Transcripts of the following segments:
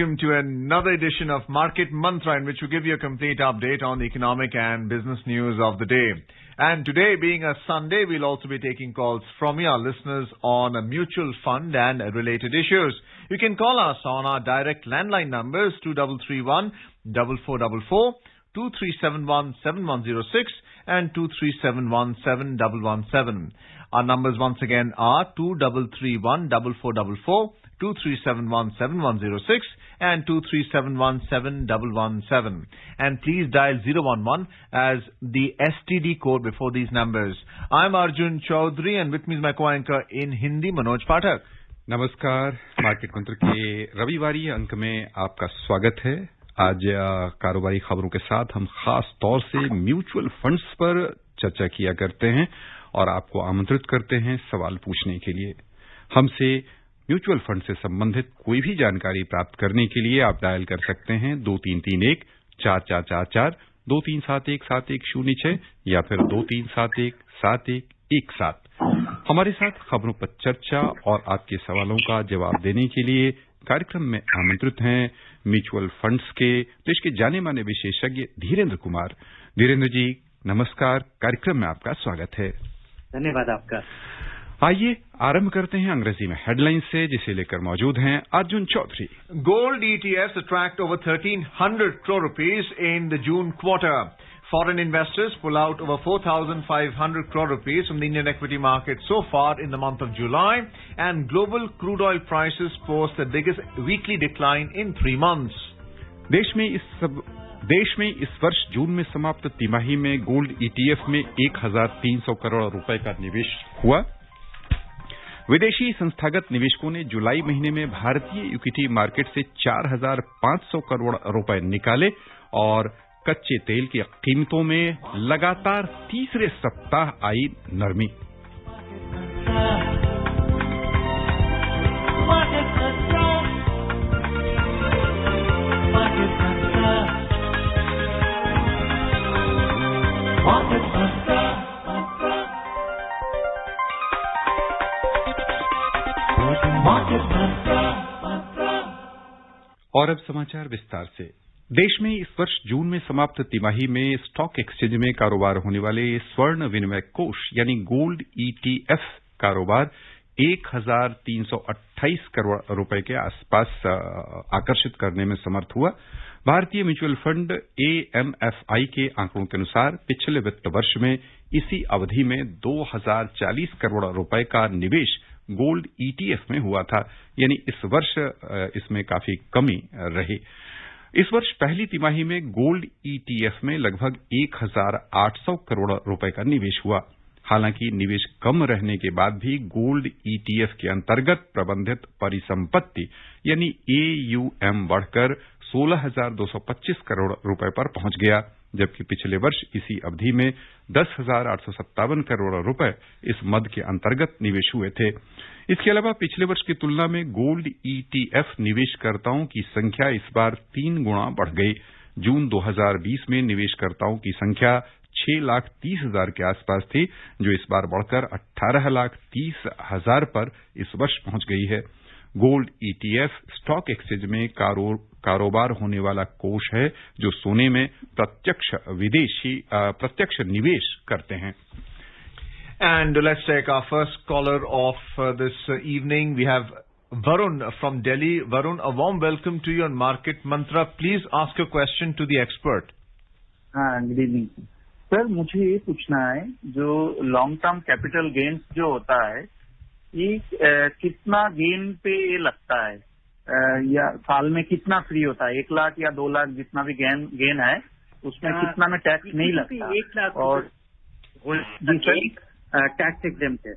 welcome to another edition of Market Mantra, in which we give you a complete update on the economic and business news of the day. And today, being a Sunday, we'll also be taking calls from your listeners on a mutual fund and related issues. You can call us on our direct landline numbers 2331 4444, 2371 7106 and 2371 7117. Our numbers once again are 2331 4444, 2371 7106 and 2371 7117. And please dial 011 as the STD code before these numbers. I'm Arjun Chaudhary and with me is my co-anchor in Hindi, Manoj Pathak. नमस्कार, market मंत्र के रविवारी अंक में आपका स्वागत है। आज कारोबारी खबरों के साथ हम खास तौर से म्यूचुअल फंड्स पर चर्चा किया करते हैं और आपको आमंत्रित करते हैं सवाल पूछने के लिए। हमसे म्यूचुअल फंड से संबंधित कोई भी जानकारी प्राप्त करने के लिए आप डायल कर सकते हैं 2331 4444, 2371 7106 या फिर 2371 7117। हमारे साथ खबरों पर चर्चा और आपके सवालों का जवाब देने के लिए कार्यक्रम में आमंत्रित हैं म्यूचुअल फंड्स के देश के जाने माने विशेषज्ञ धीरेन्द्र कुमार। धीरेन्द्र जी नमस्कार, कार्यक्रम में आपका स्वागत है। धन्यवाद आपका। आइए आरंभ करते हैं अंग्रेजी में हेडलाइंस से, जिसे लेकर मौजूद हैं Arjun Chaudhary. Gold ETFs attract over 1,300 crore rupees in the June quarter. Foreign investors pull out over 4,500 crore rupees from the Indian equity market so far in the month of July, and global crude oil prices post the biggest weekly decline in 3 months. देश में इस वर्ष जून में समाप्त तिमाही में gold ETF में 1,300 करोड़ रुपए का निवेश हुआ। विदेशी संस्थागत निवेशकों ने जुलाई महीने में भारतीय इक्विटी मार्केट से 4,500 करोड़ रुपए निकाले और कच्चे तेल की कीमतों में लगातार तीसरे सप्ताह आई नरमी। और अब समाचार विस्तार से। देश में इस वर्ष जून में समाप्त तिमाही में स्टॉक एक्सचेंज में कारोबार होने वाले स्वर्ण विनिमय कोष यानी गोल्ड ETF कारोबार 1,328 करोड़ रुपए के आसपास आकर्षित करने में समर्थ हुआ। भारतीय म्यूचुअल फंड AMFI के आंकड़ों के अनुसार पिछले वित्त वर्ष में इसी अवधि में 2,040 करोड़ रुपए का निवेश गोल्ड ETF में हुआ था, यानी इस वर्ष इसमें काफी कमी रही। इस वर्ष पहली तिमाही में गोल्ड ETF में लगभग 1,800 करोड़ रुपए का निवेश हुआ। हालांकि निवेश कम रहने के बाद भी गोल्ड ETF के अंतर्गत प्रबंधित परिसंपत्ति यानी AUM बढ़कर 16,225 करोड़ रुपए पर पहुंच गया, जबकि पिछले वर्ष इसी अवधि में 10,857 करोड़ रुपए इस मद के अंतर्गत निवेश हुए थे। इसके अलावा पिछले वर्ष की तुलना में गोल्ड ETF निवेशकर्ताओं की संख्या इस बार 3 गुना बढ़ गई। जून 2020 में निवेशकर्ताओं की संख्या 6,30,000 के आसपास थी, जो इस बार बढ़कर 18,30,000 पर इस वर्ष पहुंच गई है। गोल्ड ETF स्टॉक एक्सचेंज में कारोबार होने वाला कोष है जो सोने में प्रत्यक्ष निवेश करते हैं। And let's take our first caller of this evening. We have Varun from Delhi. Varun, a warm welcome to you on Market Mantra. Please ask your question to the expert. हाँ, गुड इवनिंग सर। मुझे ये पूछना है, जो long term capital gains जो होता है, ये कितना गेन पे ये लगता है, या साल में कितना फ्री होता है? 1 लाख या 2 लाख जितना भी गेन है उसमें कितना में टैक्स नहीं लगता? 1 लाख और टैक्स एग्जेम्प्ट है।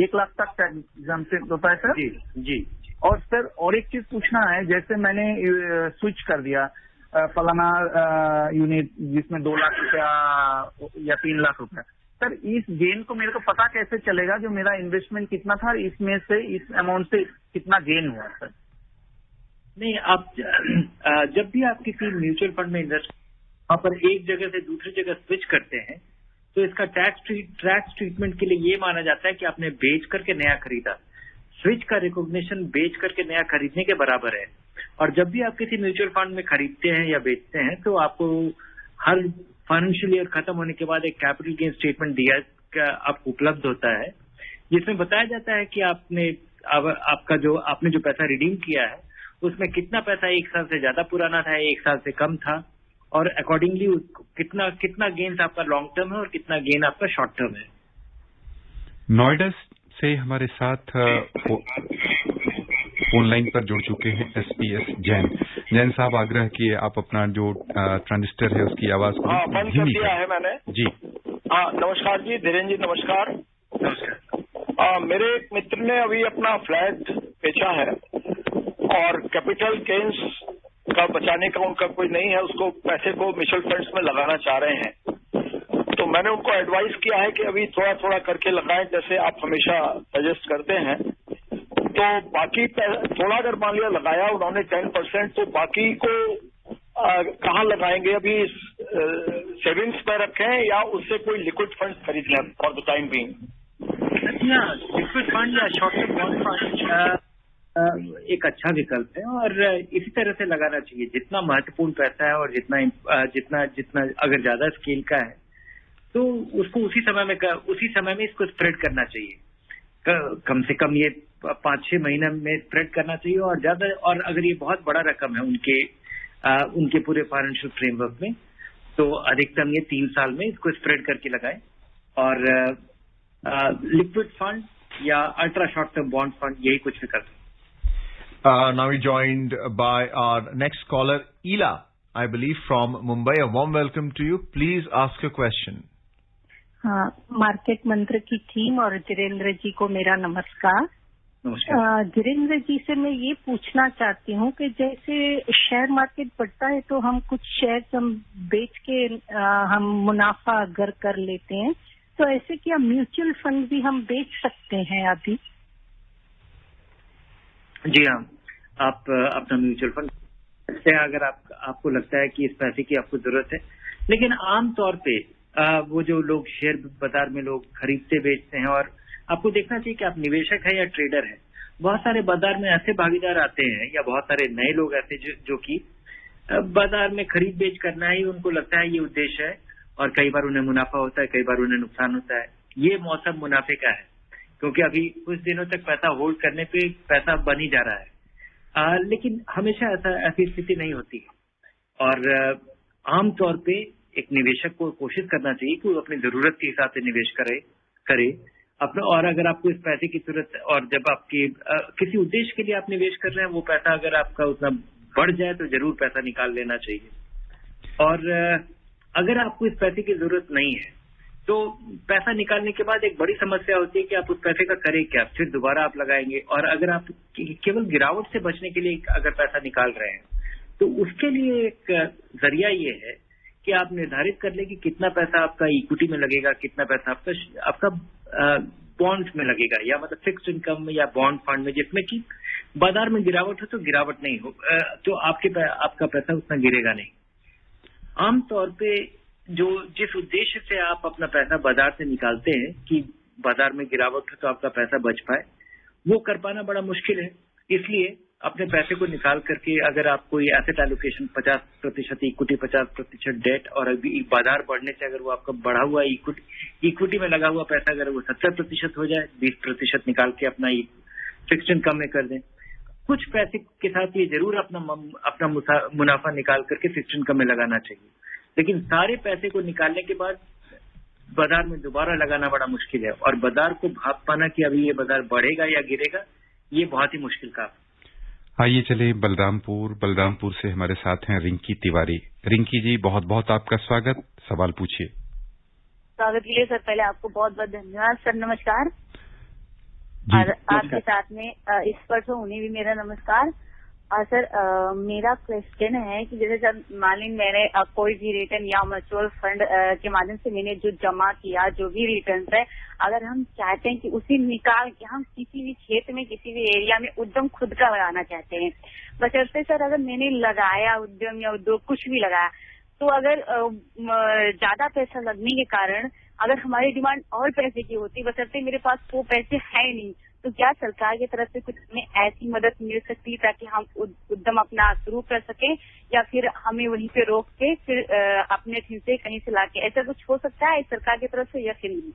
1 लाख तक टैक्स एग्जेम्प्ट होता है सर? जी। और सर और एक चीज पूछना है, जैसे मैंने स्विच कर दिया फलाना यूनिट जिसमें 2 लाख रुपया या 3 लाख रुपया, सर इस गेन को मेरे को पता कैसे चलेगा जो मेरा इन्वेस्टमेंट कितना था, इसमें से इस अमाउंट से कितना गेन हुआ सर? नहीं, आप जब भी आप किसी म्यूचुअल फंड में इन्वेस्ट वहां पर एक जगह से दूसरी जगह स्विच करते हैं, तो इसका टैक्स ट्रीटमेंट के लिए ये माना जाता है कि आपने बेच करके नया खरीदा। स्विच का रिकॉग्निशन बेच करके नया खरीदने के बराबर है। और जब भी आप किसी म्यूचुअल फंड में खरीदते हैं या बेचते हैं तो आपको हर फाइनेंशियल ईयर खत्म होने के बाद एक कैपिटल गेन स्टेटमेंट दिया आपको उपलब्ध होता है, जिसमें बताया जाता है कि आपने जो पैसा रिडीम किया है उसमें कितना पैसा एक साल से ज्यादा पुराना था, एक साल से कम था, और अकॉर्डिंगली कितना गेन आपका लॉन्ग टर्म है और कितना गेन आपका शॉर्ट टर्म है। नोएडा से हमारे साथ ऑनलाइन पर जुड़ चुके हैं एसपीएस जैन साहब, आग्रह किए आप अपना जो ट्रांजिस्टर है उसकी आवाज को बंद कर दिया है मैंने जी। नमस्कार जी, धीरेन्द्र जी नमस्कार। नमस्कार। मेरे एक मित्र ने अभी अपना फ्लैट बेचा है और कैपिटल गेन्स का बचाने का उनका कोई नहीं है, उसको पैसे को म्यूचुअल फंड्स में लगाना चाह रहे हैं। तो मैंने उनको एडवाइस किया है कि अभी थोड़ा थोड़ा करके लगाएं, जैसे आप हमेशा सजेस्ट करते हैं। तो बाकी थोड़ा अगर मान लिया लगाया उन्होंने 10%, तो बाकी को कहाँ लगाएंगे? अभी सेविंग्स में रखें या उससे कोई लिक्विड फंड खरीद लें for the time being? Liquid fund या शॉर्ट टर्म बॉन्ड फंड एक अच्छा विकल्प है और इसी तरह से लगाना चाहिए। जितना महत्वपूर्ण पैसा है और जितना अगर ज्यादा स्केल का है तो उसको उसी समय में इसको स्प्रेड करना चाहिए। कम से कम ये 5-6 महीने में स्प्रेड करना चाहिए और ज्यादा, और अगर ये बहुत बड़ा रकम है उनके पूरे फाइनेंशियल फ्रेमवर्क में, तो अधिकतम ये 3 साल में इसको स्प्रेड करके लगाएं। और लिक्विड फंड या ultra short term bond fund, यही कुछ विकल्प है। Now we're joined by our next caller, Ela, I believe, from Mumbai. A warm welcome to you. Please ask your question. हाँ, मार्केट मंत्र की टीम और धीरेन्द्र जी को मेरा नमस्कार। धीरेन्द्र जी से मैं ये पूछना चाहती हूँ कि जैसे शेयर मार्केट बढ़ता है तो हम कुछ शेयर्स हम बेच के हम मुनाफा अगर कर लेते हैं, तो ऐसे क्या म्यूचुअल फंड भी हम बेच सकते हैं अभी? जी हाँ, आप अपना म्यूचुअल फंड से अगर आपको लगता है कि इस पैसे की आपको जरूरत है, लेकिन आमतौर पे वो जो लोग शेयर बाजार में लोग खरीदते बेचते हैं, और आपको देखना चाहिए कि आप निवेशक है या ट्रेडर है। बहुत सारे बाजार में ऐसे भागीदार आते हैं या बहुत सारे नए लोग ऐसे जो कि बाजार में खरीद बेच करना ही उनको लगता है ये उद्देश्य है, और कई बार उन्हें मुनाफा होता है, कई बार उन्हें नुकसान होता है। ये मौसम मुनाफे का है, क्योंकि अभी कुछ दिनों तक पैसा होल्ड करने पे पैसा बन ही जा रहा है, लेकिन हमेशा ऐसी स्थिति नहीं होती है। और आमतौर पे एक निवेशक को कोशिश करना चाहिए कि वो अपनी जरूरत के हिसाब से निवेश करे अपना। और अगर आपको इस पैसे की जरूरत, और जब आपके किसी उद्देश्य के लिए आप निवेश कर रहे हैं, वो पैसा अगर आपका उतना बढ़ जाए तो जरूर पैसा निकाल लेना चाहिए। और अगर आपको इस पैसे की जरूरत नहीं है तो पैसा निकालने के बाद एक बड़ी समस्या होती है कि आप उस पैसे का करें क्या, फिर दोबारा आप लगाएंगे। और अगर आप केवल गिरावट से बचने के लिए अगर पैसा निकाल रहे हैं, तो उसके लिए एक जरिया ये है कि आप निर्धारित कर लें कि कितना पैसा आपका इक्विटी में लगेगा, कितना पैसा आपका बॉन्ड में लगेगा, या मतलब फिक्स्ड इनकम या बॉन्ड फंड में, जिसमें कि बाजार में गिरावट हो तो गिरावट नहीं हो, तो आपका पैसा उतना गिरेगा नहीं। आमतौर पे जिस उद्देश्य से आप अपना पैसा बाजार से निकालते हैं कि बाजार में गिरावट हो तो आपका पैसा बच पाए, वो कर पाना बड़ा मुश्किल है। इसलिए अपने पैसे को निकाल करके अगर आप कोई एसेट एलोकेशन 50% इक्विटी, 50% डेट, और अभी बाजार बढ़ने से अगर वो आपका बढ़ा हुआ इक्विटी में लगा हुआ पैसा अगर वो 70% हो जाए, 20% निकाल के अपना फिक्स्ड इनकम में कर दें। कुछ पैसे के साथ ये जरूर अपना मुनाफा निकाल करके फिक्स्ड इनकम में लगाना चाहिए, लेकिन सारे पैसे को निकालने के बाद बाजार में दोबारा लगाना बड़ा मुश्किल है। और बाजार को भाप पाना कि अभी ये बाजार बढ़ेगा या गिरेगा, ये बहुत ही मुश्किल काम है। आइए चले बलरामपुर से हमारे साथ हैं रिंकी तिवारी। रिंकी जी, बहुत बहुत आपका स्वागत, सवाल पूछिए। स्वागत के लिए सर पहले आपको बहुत बहुत धन्यवाद सर। नमस्कार। और आपके साथ में इस पर तो उन्हें भी मेरा नमस्कार। और सर मेरा क्वेश्चन है कि जैसे सर मान लीजिए मैंने कोई भी रिटर्न या म्यूचुअल फंड के माध्यम से मैंने जो जमा किया, जो भी रिटर्न है, अगर हम चाहते हैं कि उसी निकाल के हम किसी भी क्षेत्र में, किसी भी एरिया में उद्यम खुद का लगाना चाहते हैं, बशर्ते सर अगर मैंने लगाया उद्यम या उद्योग कुछ भी लगाया, तो अगर ज्यादा पैसा लगने के कारण अगर हमारी डिमांड और पैसे की होती, बशर्ते मेरे पास वो पैसे है नहीं, तो क्या सरकार की तरफ से कुछ हमें ऐसी मदद मिल सकती है ताकि हम उद्यम अपना शुरू कर सकें, या फिर हमें वहीं पे रोक के फिर अपने ठीक से कहीं से लाके, ऐसा कुछ हो सकता है सरकार की तरफ से या फिर नहीं?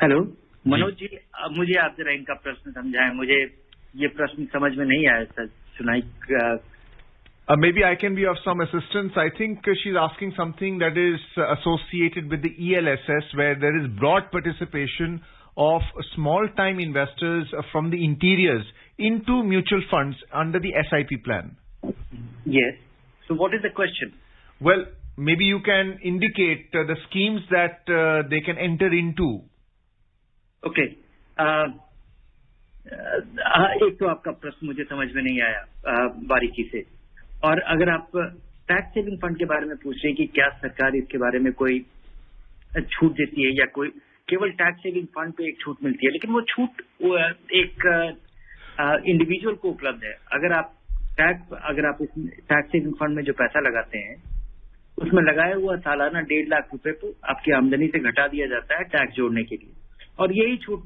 हेलो मनोज जी, मुझे आप जरा इनका प्रश्न समझाएं, मुझे ये प्रश्न समझ में नहीं आया सर, सुनाई। Maybe I can be of some assistance. I think she's asking something that is associated with the ELSS, where there is broad participation of small-time investors from the interiors into mutual funds under the SIP plan. Yes. So what is the question? Well, maybe you can indicate the schemes that they can enter into. Okay. एक तो आपका प्रश्न मुझे समझ में नहीं आया बारीकी से, और अगर आप टैक्स सेविंग फंड के बारे में पूछ रहे हैं कि क्या सरकार इसके बारे में कोई छूट देती है या कोई केवल टैक्स सेविंग फंड पे एक छूट मिलती है, लेकिन वो छूट एक इंडिविजुअल को उपलब्ध है। अगर आप इस टैक्स सेविंग फंड में जो पैसा लगाते हैं उसमें लगाया हुआ सालाना 1.5 लाख रुपए को आपकी आमदनी से घटा दिया जाता है टैक्स जोड़ने के लिए, और यही छूट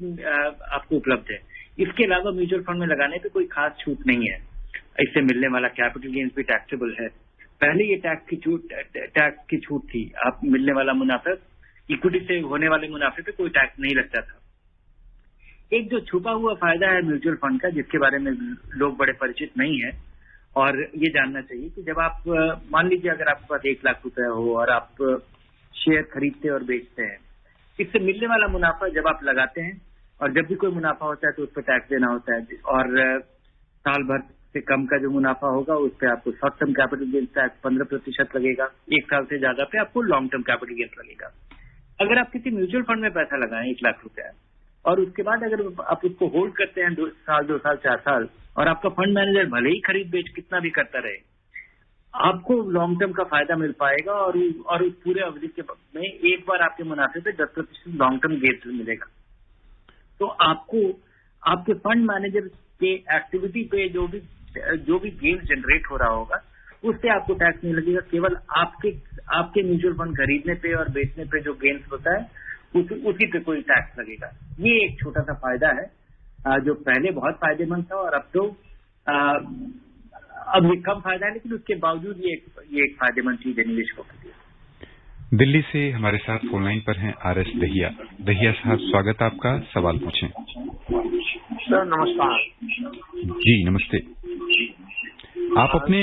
आपको उपलब्ध है। इसके अलावा म्यूचुअल फंड में लगाने पे कोई खास छूट नहीं है। इससे मिलने वाला कैपिटल गेन्स भी टैक्सेबल है। पहले ये टैक्स की छूट थी, आप मिलने वाला मुनाफा, इक्विटी से होने वाले मुनाफे पे कोई टैक्स नहीं लगता था। एक जो छुपा हुआ फायदा है म्यूचुअल फंड का, जिसके बारे में लोग बड़े परिचित नहीं है, और ये जानना चाहिए कि जब आप मान लीजिए अगर आपके पास 1 लाख रुपए हो और आप शेयर खरीदते और बेचते हैं, इससे मिलने वाला मुनाफा जब आप लगाते हैं और जब भी कोई मुनाफा होता है तो उस पर टैक्स देना होता है, और साल भर से कम का जो मुनाफा होगा उस पर आपको short term capital gains tax 15% लगेगा, 1 साल से ज्यादा पे आपको लॉन्ग टर्म कैपिटल गेन्स लगेगा। अगर आप किसी म्यूचुअल फंड में पैसा लगाएं 1 लाख रुपया, और उसके बाद अगर आप उसको होल्ड करते हैं 2 साल 4 साल, और आपका फंड मैनेजर भले ही खरीद बेच कितना भी करता रहे, आपको लॉन्ग टर्म का फायदा मिल पाएगा, और उस पूरे अवधि के में एक बार आपके मुनाफे पे 10% लॉन्ग टर्म गेन्स मिलेगा। तो आपको आपके फंड मैनेजर के एक्टिविटी पे जो भी गेन्स जनरेट हो रहा होगा उससे आपको टैक्स नहीं लगेगा, केवल आपके म्यूचुअल फंड खरीदने पे और बेचने पे जो गेन्स होता है उसी पे कोई टैक्स लगेगा। ये एक छोटा सा फायदा है जो पहले बहुत फायदेमंद था, और अब ये कम फायदा है, लेकिन उसके बावजूद ये एक फायदेमंद चीज है निवेशकों के लिए। दिल्ली से हमारे साथ फोन लाइन पर हैं RS दहिया। दहिया साहब, स्वागत आपका, सवाल पूछें। सर नमस्कार। जी नमस्ते। आप अपने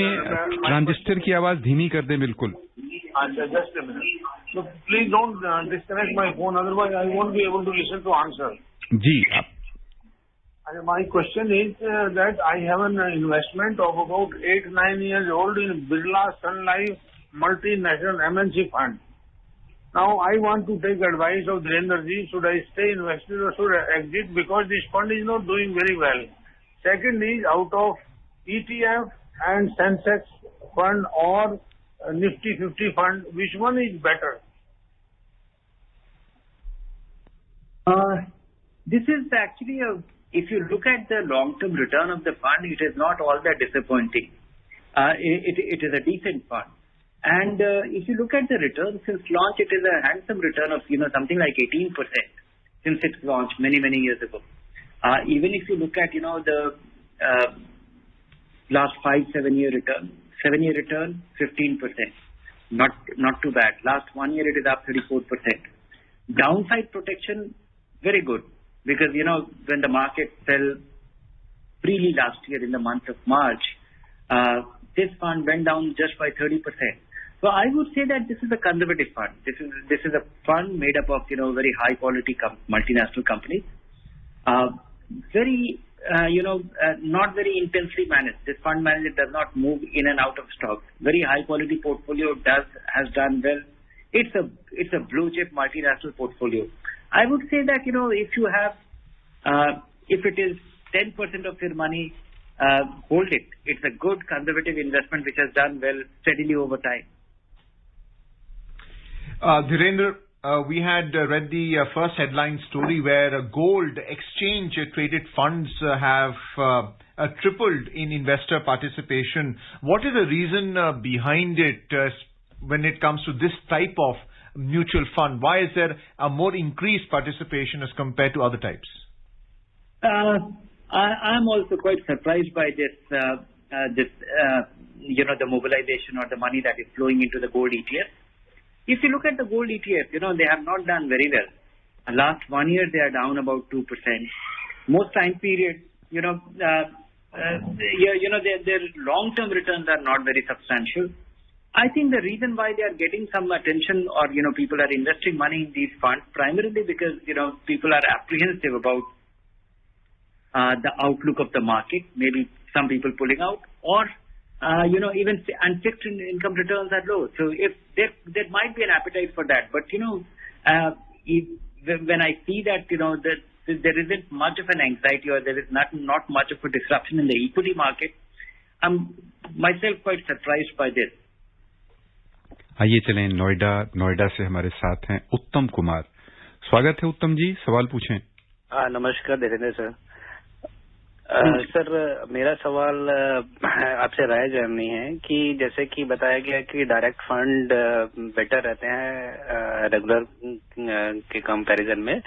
ट्रांजिस्टर की आवाज धीमी कर दें बिल्कुल। अच्छा, just a minute. So please don't disconnect my phone, otherwise I won't be able to listen to answer. जी आप। My question is that I have an investment of about 8-9 years old in Birla Sun Life multinational MNC fund. Now I want to take advice of Dhirendra ji. Should I stay invested or should I exit, because this fund is not doing very well. Second is, out of ETF and Sensex fund or Nifty 50 fund, which one is better? This is actually if you look at the long-term return of the fund, it is not all that disappointing. It is a decent fund. And if you look at the return since launch, it is a handsome return of something like 18% since its launch many years ago. Even if you look at the last 5-7 year return, 7-year return 15%, not too bad. Last 1 year it is up 34%. Downside protection very good, because when the market fell freely last year in the month of March, this fund went down just by 30%. So I would say that this is a conservative fund. This is a fund made up of very high quality multinational companies, very not very intensely managed. This fund manager does not move in and out of stocks. Very high quality portfolio has done well. It's a blue chip multinational portfolio. I would say that if you have if it is 10% of your money, hold it. It's a good conservative investment which has done well steadily over time. Dhirendra, we had read the first headline story where gold exchange traded funds have tripled in investor participation. What is the reason behind it when it comes to this type of mutual fund? Why is there a more increased participation as compared to other types? I'm also quite surprised by this, the mobilization or the money that is flowing into the gold ETF. If you look at the gold ETF, they have not done very well. Last 1 year, they are down about 2%. Most time periods, their long-term returns are not very substantial. I think the reason why they are getting some attention or, people are investing money in these funds primarily because, people are apprehensive about the outlook of the market, maybe some people pulling out or, even and fixed income returns are low. So if there might be an appetite for that. But, when I see that, that there isn't much of an anxiety or there is not much of a disruption in the equity market, I'm myself quite surprised by this. आइए चलें नोएडा से हमारे साथ हैं उत्तम कुमार। स्वागत है उत्तम जी, सवाल पूछें। नमस्कार धीरेन्द्र सर। सर मेरा सवाल आपसे राय जाननी है कि जैसे कि बताया गया कि डायरेक्ट फंड बेटर रहते हैं रेगुलर के कंपैरिजन में,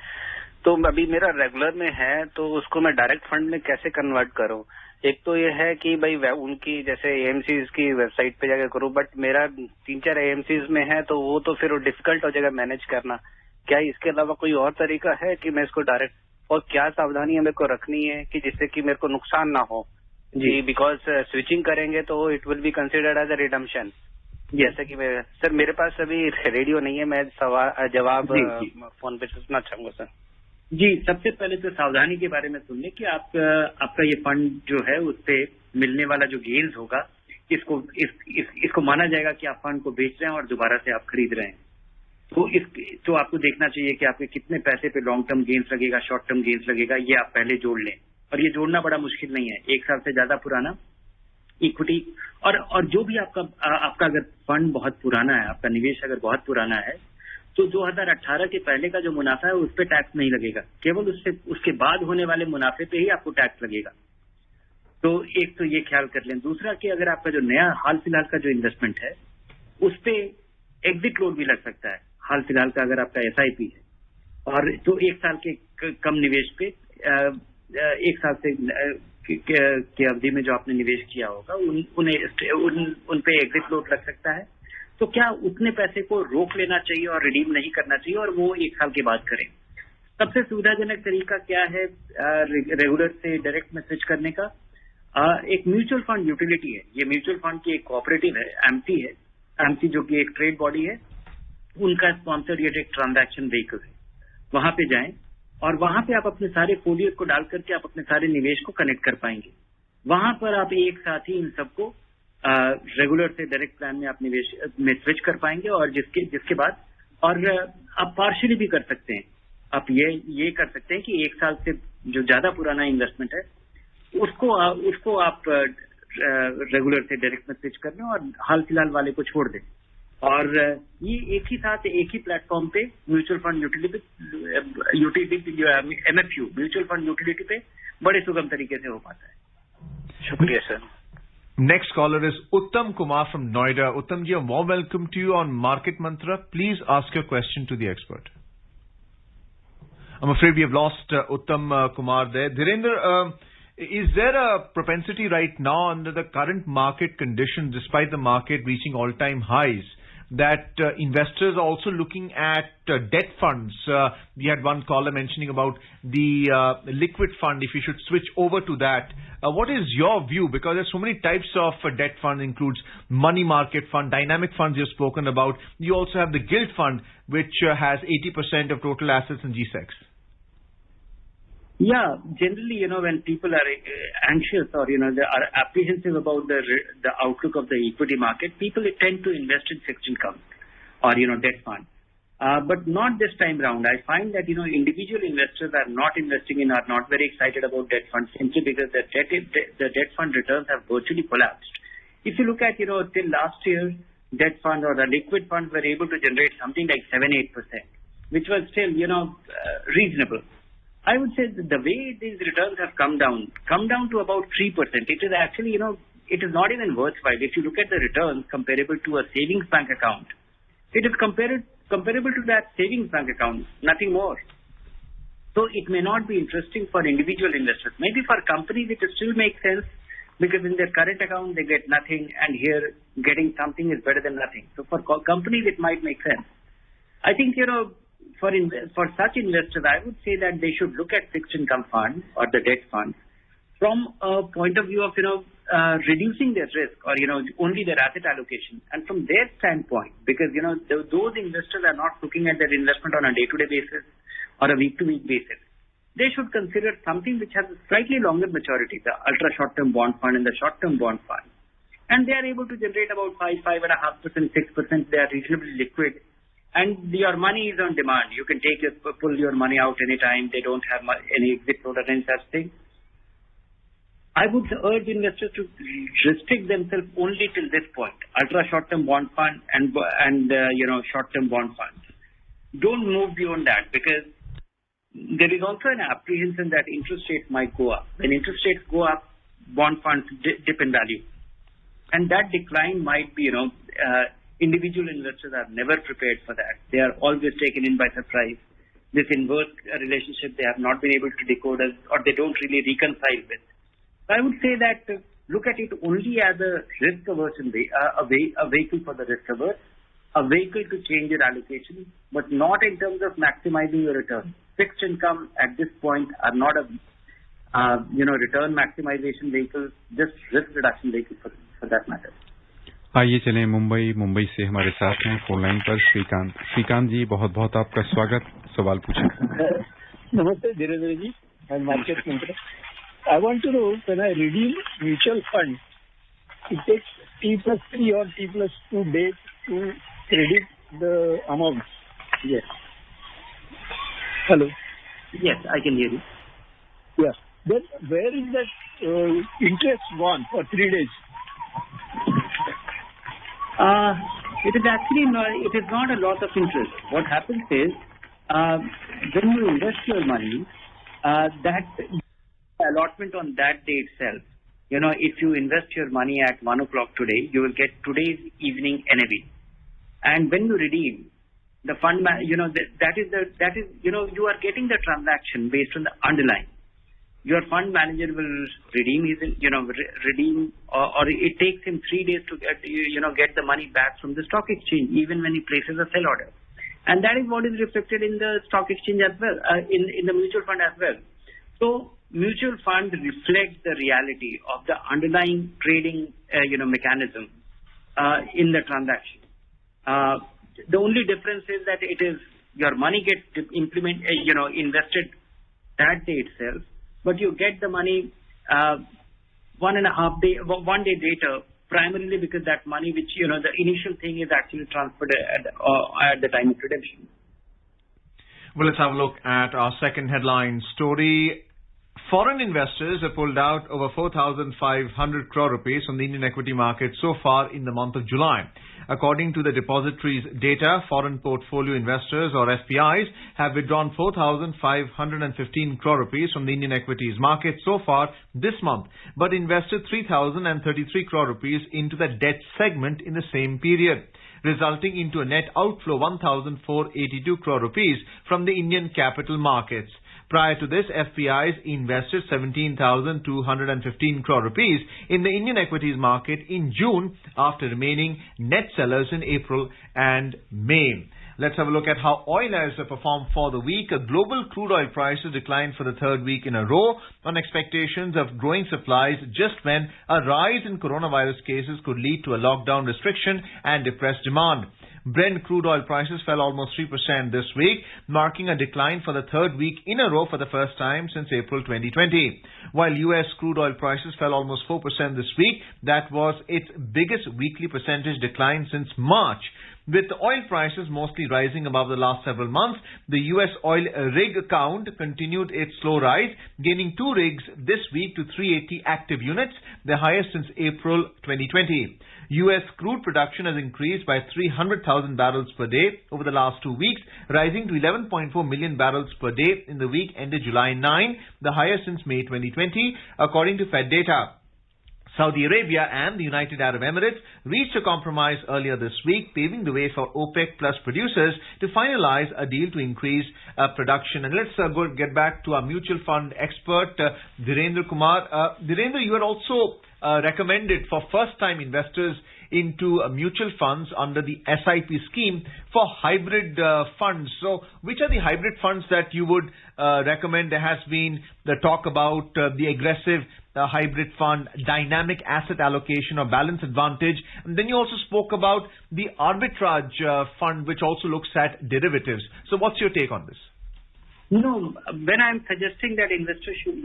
तो अभी मेरा रेगुलर में है तो उसको मैं डायरेक्ट फंड में कैसे कन्वर्ट करूं? एक तो ये है कि भाई उनकी जैसे एएमसीज की वेबसाइट पे जाकर करूं, बट मेरा 3-4 एएमसीज में है तो वो तो फिर डिफिकल्ट हो जाएगा मैनेज करना। क्या इसके अलावा कोई और तरीका है कि मैं इसको डायरेक्ट, और क्या सावधानियां मेरे को रखनी है कि जिससे कि मेरे को नुकसान ना हो जी, बिकॉज स्विचिंग करेंगे तो it will be considered as a redemption. जैसे कि सर मेरे पास अभी रेडियो नहीं है, मैं सवाल जवाब फोन पे सुनना चाहूंगा सर। जी, सबसे पहले तो सावधानी के बारे में सुन लें कि आपका ये फंड जो है उससे मिलने वाला जो गेन्स होगा इसको माना जाएगा कि आप फंड को बेच रहे हैं और दोबारा से आप खरीद रहे हैं। तो आपको देखना चाहिए कि आपके कितने पैसे पे लॉन्ग टर्म गेन्स लगेगा, शॉर्ट टर्म गेन्स लगेगा, ये आप पहले जोड़ लें। और ये जोड़ना बड़ा मुश्किल नहीं है। 1 साल से ज्यादा पुराना इक्विटी और जो भी आपका अगर फंड बहुत पुराना है, आपका निवेश अगर बहुत पुराना है, तो 2018 के पहले का जो मुनाफा है उस पर टैक्स नहीं लगेगा, केवल उसके बाद होने वाले मुनाफे पे ही आपको टैक्स लगेगा। तो एक तो ये ख्याल कर लें। दूसरा कि अगर आपका जो नया हाल फिलहाल का जो इन्वेस्टमेंट है उस पे एग्जिट लोड भी लग सकता है। हाल फिलहाल का अगर आपका SIP है और तो 1 साल के कम निवेश पे 1 साल से के अवधि में जो आपने निवेश किया होगा उन पे एग्जिट लोड लग सकता है। तो क्या उतने पैसे को रोक लेना चाहिए और रिडीम नहीं करना चाहिए और वो 1 साल के बाद करें? सबसे सुविधाजनक तरीका क्या है रेगुलर से डायरेक्ट में स्विच करने का? एक म्यूचुअल फंड यूटिलिटी है। ये म्यूचुअल फंड की एक कोऑपरेटिव है, एमटी है। एमटी जो कि एक ट्रेड बॉडी है, उनका स्पॉन्सर्ड ये एक ट्रांजैक्शन व्हीकल है। वहां पे जाएं और वहां पे आप अपने सारे फोलियोज को डाल करके आप अपने सारे निवेश को कनेक्ट कर पाएंगे। वहां पर आप एक साथ ही इन सबको रेगुलर से डायरेक्ट प्लान में आप निवेश में स्विच कर पाएंगे और जिसके बाद और आप पार्शियली भी कर सकते हैं। आप ये कर सकते हैं कि 1 साल से जो ज्यादा पुराना इन्वेस्टमेंट है उसको आप रेगुलर से डायरेक्ट में स्विच कर लें और हाल फिलहाल वाले को छोड़ दें। और ये एक ही साथ एक ही प्लेटफॉर्म पे mutual fund utility MFU mutual fund utility पे बड़े सुगम तरीके से हो पाता है। शुक्रिया sir. Next caller is Uttam Kumar from Noida. Uttam ji, a warm welcome to you on Market Mantra. Please ask your question to the expert. I'm afraid we have lost Uttam Kumar there. Dhirendra, is there a propensity right now under the current market conditions, despite the market reaching all-time highs, that investors are also looking at debt funds? We had one caller mentioning about the liquid fund, if you should switch over to that. What is your view? Because there's so many types of debt fund, includes money market fund, dynamic funds you've spoken about. You also have the gilt fund, which has 80% of total assets in G-Secs. Yeah, generally, when people are anxious or, they are apprehensive about the outlook of the equity market, people tend to invest in fixed income or, debt fund. But not this time round. I find that, individual investors are not investing in, are not very excited about debt funds simply because the debt fund returns have virtually collapsed. If you look at, till last year, debt fund or the liquid funds were able to generate something like 7-8%, which was still, reasonable. I would say that the way these returns have come down to about 3%. It is actually, it is not even worthwhile. If you look at the returns comparable to a savings bank account, it is comparable to that savings bank account, nothing more. So it may not be interesting for individual investors. Maybe for companies it still makes sense because in their current account they get nothing, and here getting something is better than nothing. So for companies it might make sense. I think, for such investors, I would say that they should look at fixed income funds or the debt funds from a point of view of, reducing their risk or, only their asset allocation. And from their standpoint, because, those investors are not looking at their investment on a day-to-day basis or a week-to-week basis. They should consider something which has a slightly longer maturity, the ultra short-term bond fund and the short-term bond fund. And they are able to generate about 5.5%, 6%. They are reasonably liquid. And your money is on demand. You can pull your money out anytime. They don't have any exit or any such thing. I would urge investors to restrict themselves only till this point. Ultra short-term bond fund and short-term bond funds. Don't move beyond that, because there is also an apprehension that interest rates might go up. When interest rates go up, bond funds dip in value. And that decline might be, individual investors are never prepared for that. They are always taken in by surprise. This inverse relationship they have not been able to decode or they don't really reconcile with. So I would say that look at it only as a risk-averse a vehicle for the risk-averse, a vehicle to change your allocation, but not in terms of maximizing your return. Fixed income at this point are not a return maximization vehicle, just risk reduction vehicle for that matter. आइए चलें मुंबई से हमारे साथ हैं phone line पर श्रीकांत जी, बहुत बहुत आपका स्वागत। सवाल पूछें। नमस्ते धीरेन्द्र जी, I'm market mentor. I want to know, when I redeem mutual fund, it takes T+3 or T+2 days to credit the amount. Yes. Hello. Yes, I can hear you. Yeah. Then where is that interest gone for 3 days? It is actually it is not a lot of interest. What happens is, when you invest your money, that allotment on that day itself, if you invest your money at 1 o'clock today, you will get today's evening NAV. And when you redeem, the fund, you are getting the transaction based on the underlying. Your fund manager will redeem or it takes him 3 days to get the money back from the stock exchange, even when he places a sell order. And that is what is reflected in the stock exchange as well, in the mutual fund as well. So mutual funds reflect the reality of the underlying trading, mechanism in the transaction. The only difference is that it is your money gets invested that day itself, but you get the money 1 day later, primarily because that money which, the initial thing is actually transferred at the time of redemption. Well, let's have a look at our second headline story. Foreign investors have pulled out over 4,500 crore rupees from the Indian equity market so far in the month of July. According to the depository's data, foreign portfolio investors or FPIs have withdrawn 4,515 crore rupees from the Indian equities market so far this month, but invested 3,033 crore rupees into the debt segment in the same period, resulting into a net outflow 1,482 crore rupees from the Indian capital markets. Prior to this, FPIs invested 17,215 crore rupees in the Indian equities market in June after remaining net sellers in April and May. Let's have a look at how oil has performed for the week. Global crude oil prices declined for the third week in a row on expectations of growing supplies just when a rise in coronavirus cases could lead to a lockdown restriction and depressed demand. Brent crude oil prices fell almost 3% this week, marking a decline for the third week in a row for the first time since April 2020. While US crude oil prices fell almost 4% this week, that was its biggest weekly percentage decline since March. With oil prices mostly rising above the last several months, the US oil rig count continued its slow rise, gaining 2 rigs this week to 380 active units, the highest since April 2020. US crude production has increased by 300,000 barrels per day over the last 2 weeks, rising to 11.4 million barrels per day in the week ended July 9, the highest since May 2020, according to Fed data. Saudi Arabia and the United Arab Emirates reached a compromise earlier this week, paving the way for OPEC plus producers to finalize a deal to increase production. And let's get back to our mutual fund expert, Dhirendra Kumar. Dhirendra, you had also recommended for first-time investors into mutual funds under the SIP scheme for hybrid funds. So which are the hybrid funds that you would recommend? There has been the talk about the aggressive hybrid fund, dynamic asset allocation or balance advantage. And then you also spoke about the arbitrage fund, which also looks at derivatives. So what's your take on this? When I'm suggesting that investors should,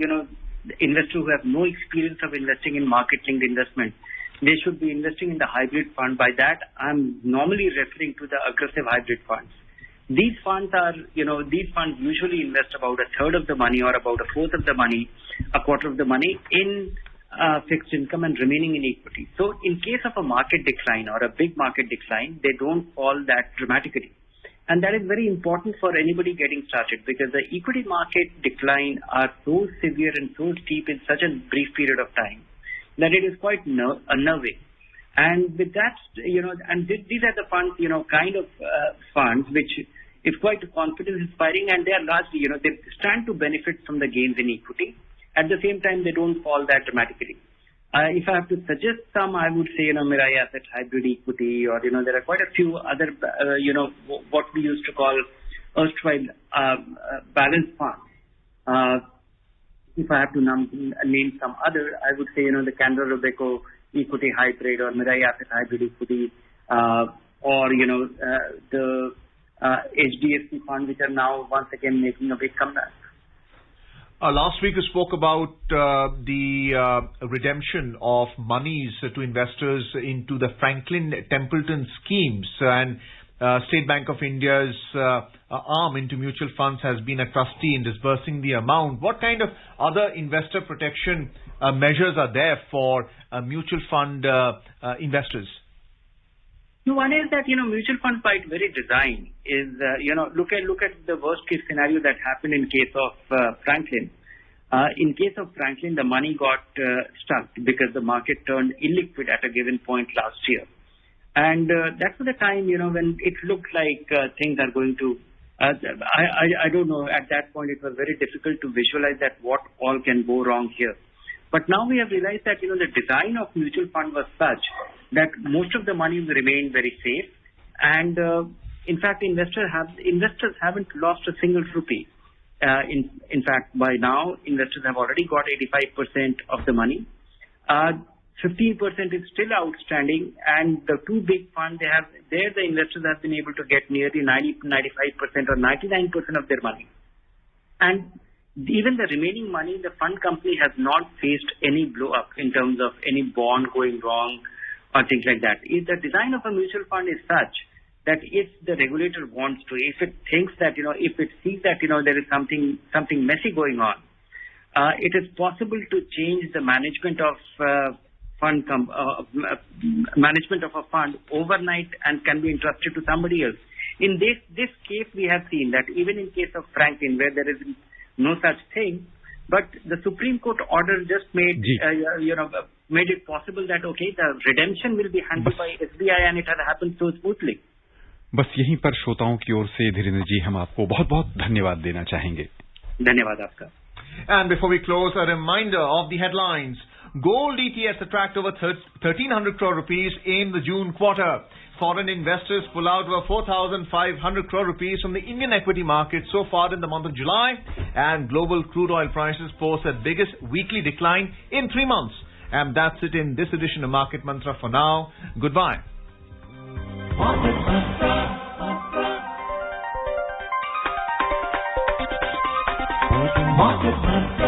investors who have no experience of investing in market-linked investment, they should be investing in the hybrid fund. By that, I'm normally referring to the aggressive hybrid funds. These funds are, these funds usually invest about a third of the money or about a fourth of the money, a quarter of the money in fixed income and remaining in equity. So in case of a market decline or a big market decline, they don't fall that dramatically. And that is very important for anybody getting started, because the equity market decline are so severe and so steep in such a brief period of time that it is quite unnerving. And with that, and these are the funds, kind of funds which is quite confidence inspiring, and they are largely, they stand to benefit from the gains in equity. At the same time, they don't fall that dramatically. If I have to suggest some, I would say, Mirae Asset Hybrid Equity, or, there are quite a few other, what we used to call erstwhile balance funds. If I have to name some other, I would say, the Canara Robeco Equity Hybrid or Mirae Asset Hybrid Equity, or, the HDFC fund, which are now once again making a big comeback. Last week you spoke about the redemption of monies to investors into the Franklin Templeton schemes, and State Bank of India's arm into mutual funds has been a trustee in disbursing the amount. What kind of other investor protection measures are there for mutual fund investors? One is that, mutual funds by its very design is, look at the worst case scenario that happened in case of Franklin. In case of Franklin, the money got stuck because the market turned illiquid at a given point last year. And that was the time, when it looked like things are going to, I don't know, at that point it was very difficult to visualize that what all can go wrong here. But now we have realized that, the design of mutual fund was such that most of the money will remain very safe. And in fact, investors haven't lost a single rupee. In fact, by now, investors have already got 85% of the money. 15% is still outstanding, and the two big funds, the investors have been able to get nearly 95% or 99% of their money. And even the remaining money, the fund company has not faced any blow up in terms of any bond going wrong or things like that. The design of a mutual fund is such that if the regulator wants to, if it thinks that, if it sees that, there is something messy going on, it is possible to change the management of management of a fund overnight and can be entrusted to somebody else. In this case, we have seen that even in case of Franklin, where there is no such thing, but the Supreme Court order just made made it possible that the redemption will be handled by SBI, and it has happened so smoothly. बस यहीं पर श्रोताओं की ओर से धीरेन्द्र जी हम आपको बहुत बहुत धन्यवाद देना चाहेंगे. धन्यवाद आपका. And before we close, a reminder of the headlines. Gold ETFs attract over 1,300 crore rupees in the June quarter. Foreign investors pull out over 4,500 crore rupees from the Indian equity market so far in the month of July. And global crude oil prices post their biggest weekly decline in 3 months. And that's it in this edition of Market Mantra for now. Goodbye. Market Mantra. Market Mantra.